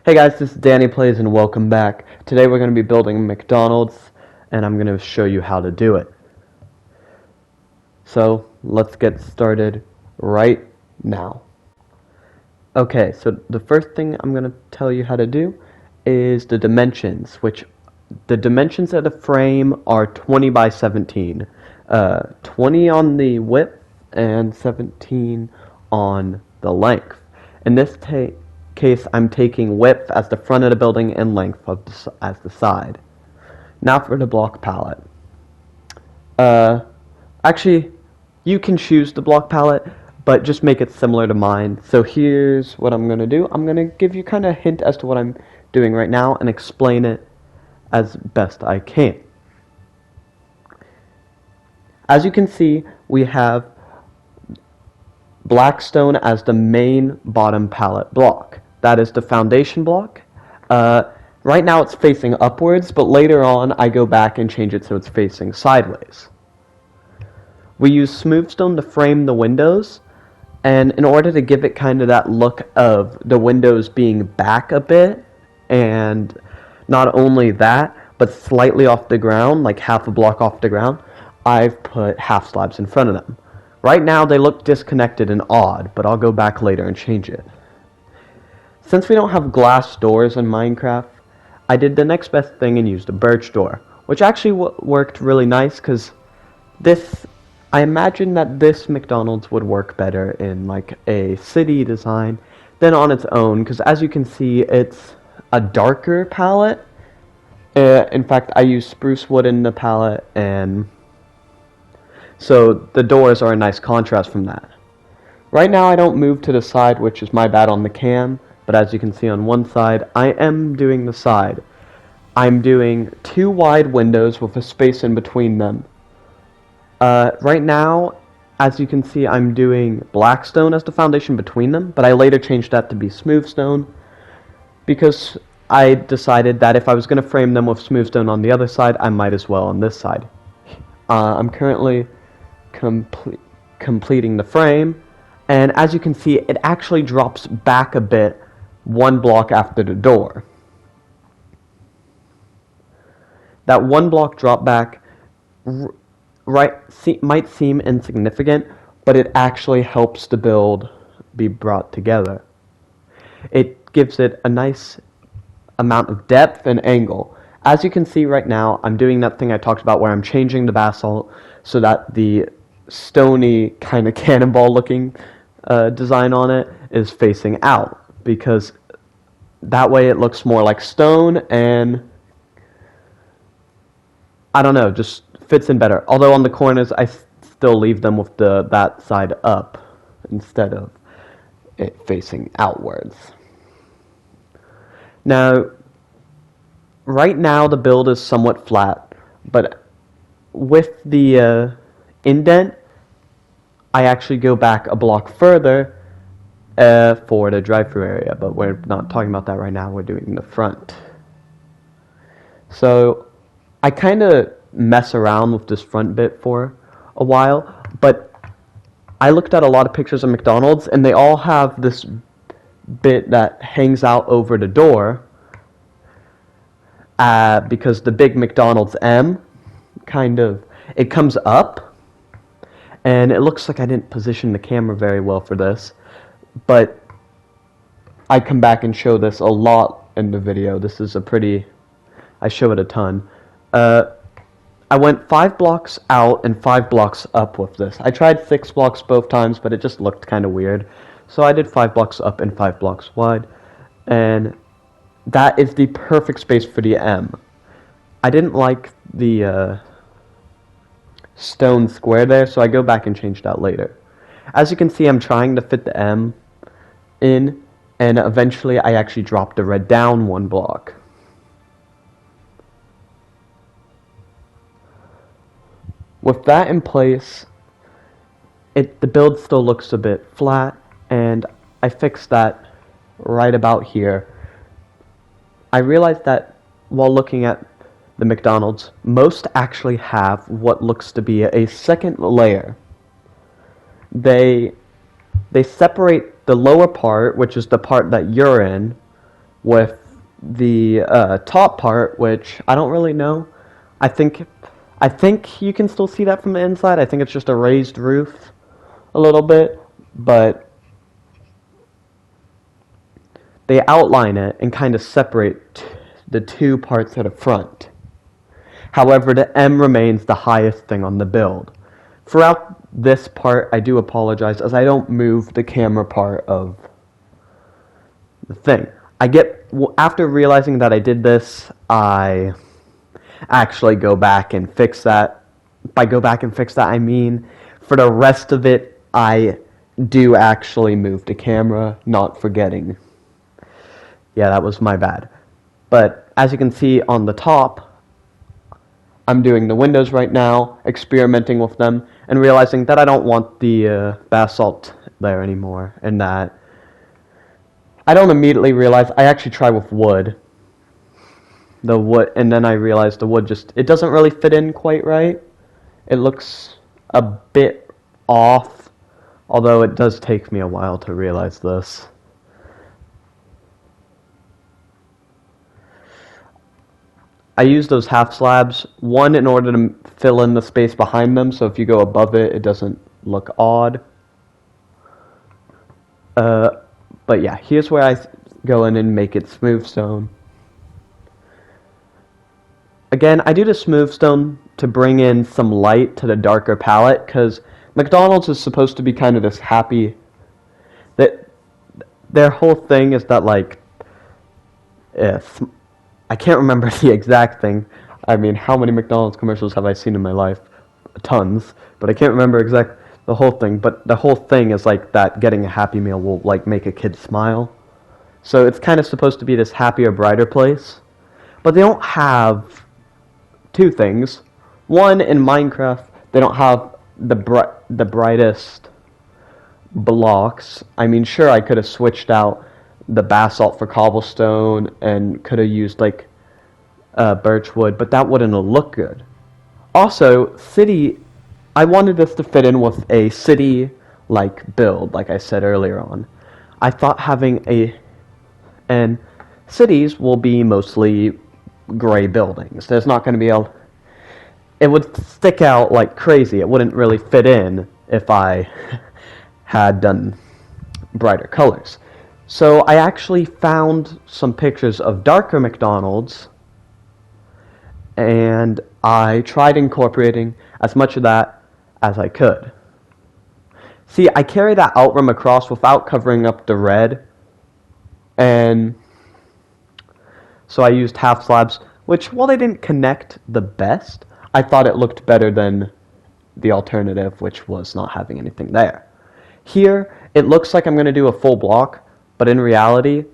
Hey guys, this is Danny Plays and welcome back. Today we're going to be building McDonald's and I'm going to show you how to do it. So let's get started right now. Okay, so the first thing I'm going to tell you how to do is the dimensions, which the dimensions of the frame are 20 by 17. 20 on the width and 17 on the length. In this case, I'm taking width as the front of the building and length as the side. Now for the block palette. Actually, you can choose the block palette, but just make it similar to mine. So here's what I'm going to do. I'm going to give you kind of a hint as to what I'm doing right now and explain it as best I can. As you can see, we have black stone as the main bottom palette block. That is the foundation block. Right now it's facing upwards, but later on I go back and change it so it's facing sideways. We use smooth stone to frame the windows, and in order to give it kind of that look of the windows being back a bit, and not only that, but slightly off the ground, like half a block off the ground, I've put half slabs in front of them. Right now they look disconnected and odd, but I'll go back later and change it. Since we don't have glass doors in Minecraft, I did the next best thing and used a birch door, which actually worked really nice because I imagine that this McDonald's would work better in like a city design than on its own, because as you can see, it's a darker palette. In fact, I use spruce wood in the palette, and so the doors are a nice contrast from that. Right now I don't move to the side, which is my bad on the cam, but as you can see on one side, I am doing the side. I'm doing 2 wide windows with a space in between them. Right now, as you can see, I'm doing black stone as the foundation between them, but I later changed that to be smooth stone because I decided that if I was going to frame them with smooth stone on the other side, I might as well on this side. I'm currently completing the frame, and as you can see, it actually drops back a bit 1 block after the door. That 1 block drop back might seem insignificant, but it actually helps the build be brought together. It gives it a nice amount of depth and angle. As you can see right now, I'm doing that thing I talked about where I'm changing the basalt so that the stony kind of cannonball looking design on it is facing out, because that way it looks more like stone and I don't know, just fits in better. Although on the corners I still leave them with that side up instead of it facing outwards. Now, right now the build is somewhat flat, but with the indent, I actually go back a block further for the drive-thru area, but we're not talking about that right now. We're doing the front. So I kind of mess around with this front bit for a while, but I looked at a lot of pictures of McDonald's and they all have this bit that hangs out over the door because the big McDonald's M it comes up, and it looks like I didn't position the camera very well for this, but I come back and show this a lot in the video. I show it a ton. I went 5 blocks out and 5 blocks up with this. I tried 6 blocks both times, but it just looked kind of weird. So I did 5 blocks up and 5 blocks wide, and that is the perfect space for the M. I didn't like the stone square there, so I go back and change that later. As you can see, I'm trying to fit the M in, and eventually I actually dropped the red down 1 block. With that in place, the build still looks a bit flat, and I fixed that right about here. I realized that while looking at the McDonald's, most actually have what looks to be a second layer. They separate the lower part, which is the part that you're in, with the top part, which I don't really know. I think I think you can still see that from the inside. I think it's just a raised roof a little bit, but they outline it and kind of separate the two parts at the front. However, the M remains the highest thing on the build. Throughout this part, I do apologize as I don't move the camera part of the thing. After realizing that I did this, I actually go back and fix that. By go back and fix that, I mean for the rest of it, I do actually move the camera, not forgetting. Yeah, that was my bad. But as you can see on the top, I'm doing the windows right now, experimenting with them, and realizing that I don't want the basalt there anymore, and that I don't immediately realize, I actually try with wood. The wood, and then I realize the wood it doesn't really fit in quite right. It looks a bit off, although it does take me a while to realize this. I use those half slabs, one in order to fill in the space behind them, so if you go above it, it doesn't look odd. But yeah, here's where I go in and make it smooth stone. Again, I do the smooth stone to bring in some light to the darker palette, because McDonald's is supposed to be kind of this happy, that their whole thing is that, like, if I can't remember the exact thing. I mean, how many McDonald's commercials have I seen in my life? Tons, but I can't remember the whole thing. But the whole thing is like that getting a Happy Meal will like make a kid smile. So it's kind of supposed to be this happier, brighter place. But they don't have two things. One, in Minecraft, they don't have the brightest blocks. I mean, sure, I could have switched out the basalt for cobblestone and could have used like birchwood, but that wouldn't have looked good. Also, I wanted this to fit in with a city like build, like I said earlier on. I thought and cities will be mostly gray buildings. There's not going to be it would stick out like crazy. It wouldn't really fit in if I had done brighter colors. So I actually found some pictures of darker McDonald's, and I tried incorporating as much of that as I could. See, I carry that outrim across without covering up the red, and so I used half slabs, which, while they didn't connect the best, I thought it looked better than the alternative, which was not having anything there. Here, it looks like I'm going to do a full block, but in reality,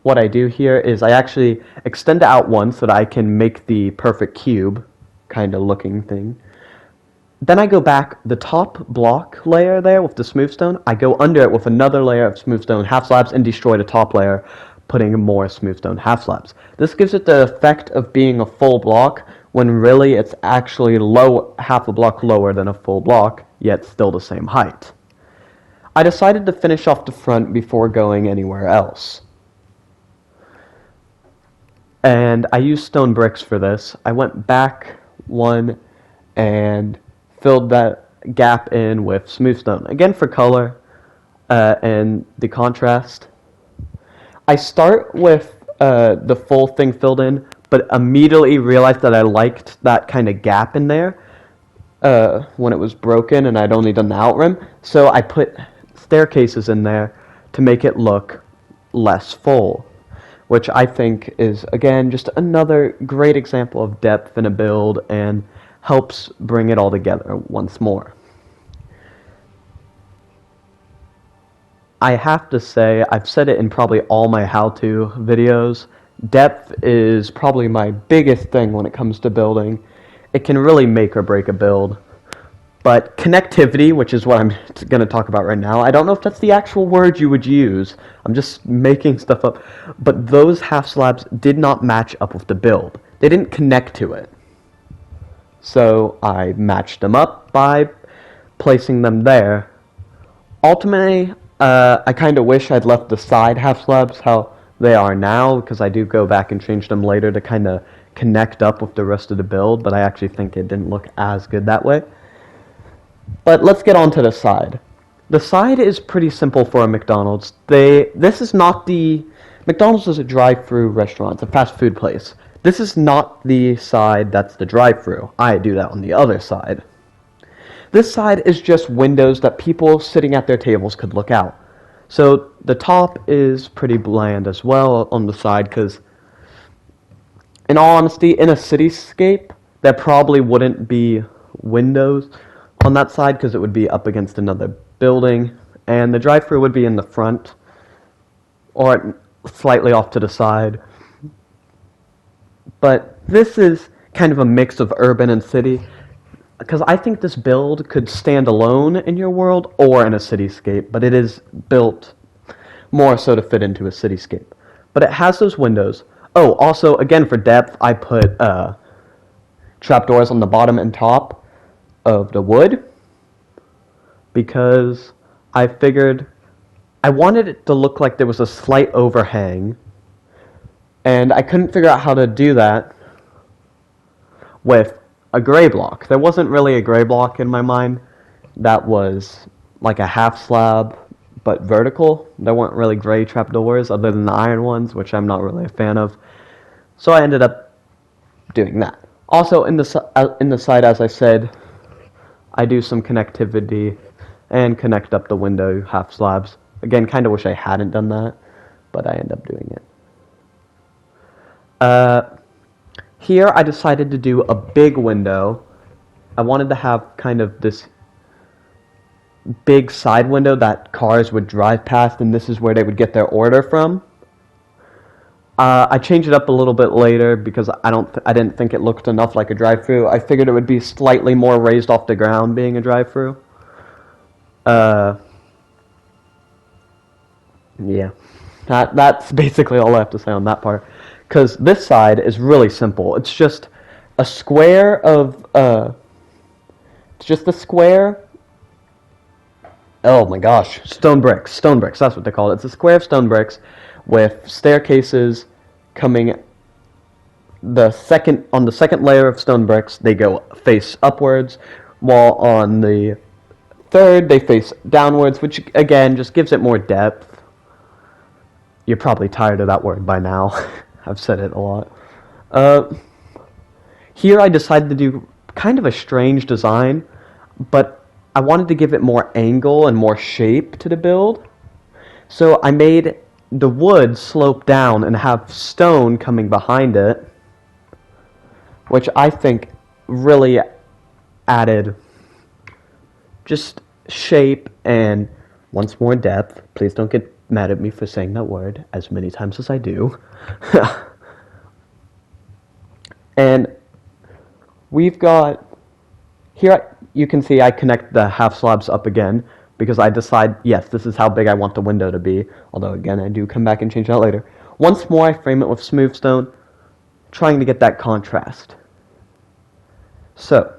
what I do here is I actually extend it out once so that I can make the perfect cube kind of looking thing. Then I go back the top block layer there with the smooth stone. I go under it with another layer of smooth stone half slabs and destroy the top layer, putting more smooth stone half slabs. This gives it the effect of being a full block when really it's actually half a block lower than a full block, yet still the same height. I decided to finish off the front before going anywhere else. And I used stone bricks for this. I went back one and filled that gap in with smooth stone. Again for color and the contrast. I start with the full thing filled in, but immediately realized that I liked that kind of gap in there when it was broken and I'd only done the outrim. So I put staircases in there to make it look less full, which I think is, again, just another great example of depth in a build and helps bring it all together once more. I have to say, I've said it in probably all my how-to videos, depth is probably my biggest thing when it comes to building. It can really make or break a build. But connectivity, which is what I'm going to talk about right now, I don't know if that's the actual word you would use. I'm just making stuff up. But those half slabs did not match up with the build. They didn't connect to it. So I matched them up by placing them there. Ultimately, I kind of wish I'd left the side half slabs how they are now, because I do go back and change them later to kind of connect up with the rest of the build, but I actually think it didn't look as good that way. But let's get on to the side. The side is pretty simple for a McDonald's. This is not the... McDonald's is a drive-thru restaurant. It's a fast food place. This is not the side that's the drive-thru. I do that on the other side. This side is just windows that people sitting at their tables could look out. So the top is pretty bland as well on the side because, in all honesty, in a cityscape, there probably wouldn't be windows on that side because it would be up against another building, and the drive-thru would be in the front or slightly off to the side. But this is kind of a mix of urban and city, because I think this build could stand alone in your world or in a cityscape, but it is built more so to fit into a cityscape. But it has those windows. Oh, also, again, for depth, I put trapdoors on the bottom and top of the wood, because I figured I wanted it to look like there was a slight overhang, and I couldn't figure out how to do that with a gray block. There wasn't really a gray block in my mind that was like a half slab but vertical. There weren't really gray trapdoors other than the iron ones, which I'm not really a fan of. So I ended up doing that. Also, in the side, as I said, I do some connectivity and connect up the window half slabs. Again, kind of wish I hadn't done that, but I end up doing it. Here I decided to do a big window. I wanted to have kind of this big side window that cars would drive past, and this is where they would get their order from. I changed it up a little bit later because I didn't think it looked enough like a drive-thru. I figured it would be slightly more raised off the ground being a drive-thru. Yeah, that's basically all I have to say on that part. Because this side is really simple. It's just a square of, it's just a square, oh my gosh, stone bricks, that's what they call it. It's a square of stone bricks with staircases coming, on the second layer of stone bricks, they go face upwards, while on the third, they face downwards, which again, just gives it more depth. You're probably tired of that word by now. I've said it a lot. Here I decided to do kind of a strange design, but I wanted to give it more angle and more shape to the build. So I made the wood slope down and have stone coming behind it, which I think really added just shape and once more depth. Please don't get mad at me for saying that word as many times as I do. And we've got here, you can see I connect the half slabs up again because I decide, yes, this is how big I want the window to be, although again I do come back and change that later. Once more I frame it with smooth stone, trying to get that contrast. So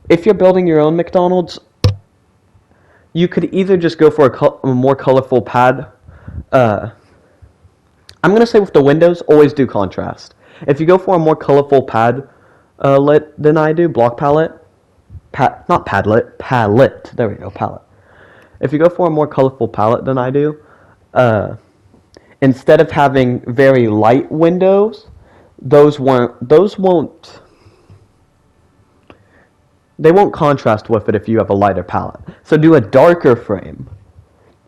if you're building your own McDonald's, you could either just go for a more colorful pad. I'm going to say with the windows, always do contrast. If you go for a more colorful palette than I do, block palette, not padlet, palette, there we go, palette. If you go for a more colorful palette than I do, instead of having very light windows, they won't contrast with it if you have a lighter palette. So do a darker frame.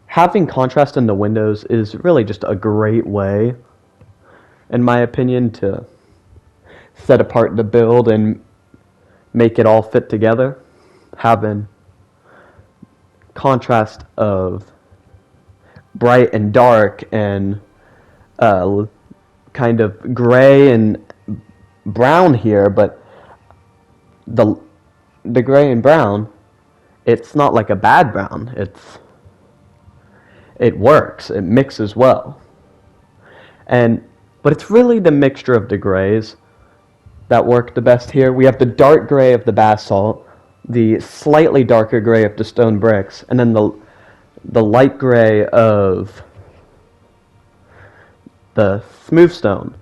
Having contrast in the windows is really just a great way, in my opinion, to set apart the build and make it all fit together. Having contrast of bright and dark and kind of gray and brown here, but the gray and brown, it's not like a bad brown. It works. It mixes well. But it's really the mixture of the grays that work the best here. We have the dark gray of the basalt, the slightly darker gray of the stone bricks, and then the light gray of the smooth stone.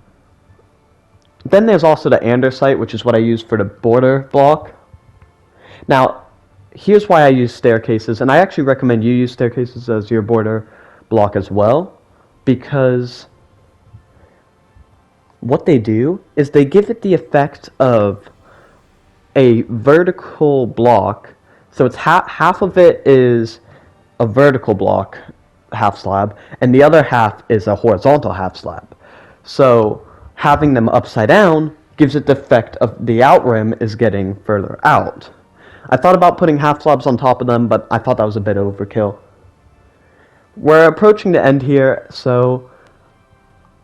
Then there's also the andesite, which is what I use for the border block. Now, here's why I use staircases, and I actually recommend you use staircases as your border block as well, because what they do is they give it the effect of a vertical block. So it's half of it is a vertical block, half slab, and the other half is a horizontal half slab. So having them upside down gives it the effect of the out rim is getting further out. I thought about putting half slabs on top of them, but I thought that was a bit overkill. We're approaching the end here, so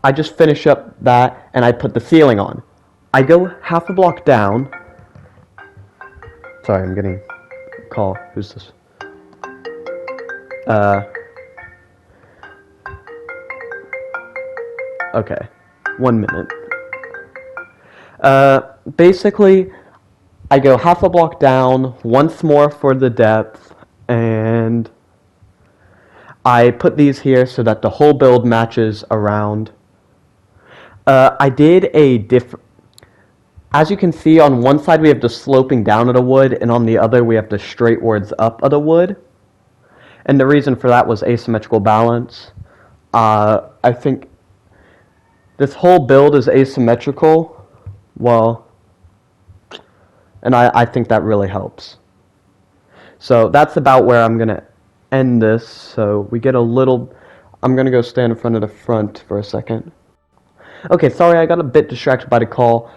I just finish up that and I put the ceiling on. I go half a block down. Sorry, I'm getting a call. Who's this? Okay. 1 minute. Basically, I go half a block down, once more for the depth, and I put these here so that the whole build matches around. I did a as you can see, on one side we have the sloping down of the wood, and on the other we have the straightwards up of the wood. And the reason for that was asymmetrical balance. I think this whole build is asymmetrical, well, and I think that really helps. So that's about where I'm going to end this. So we get a little, I'm going to go stand in front of the front for a second. Okay, sorry, I got a bit distracted by the call,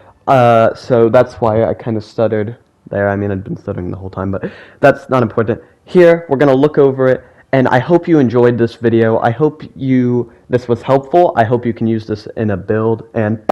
so that's why I kind of stuttered there. I mean, I'd been stuttering the whole time, but that's not important. Here, we're going to look over it, and I hope you enjoyed this video. I hope this was helpful. I hope you can use this in a build, and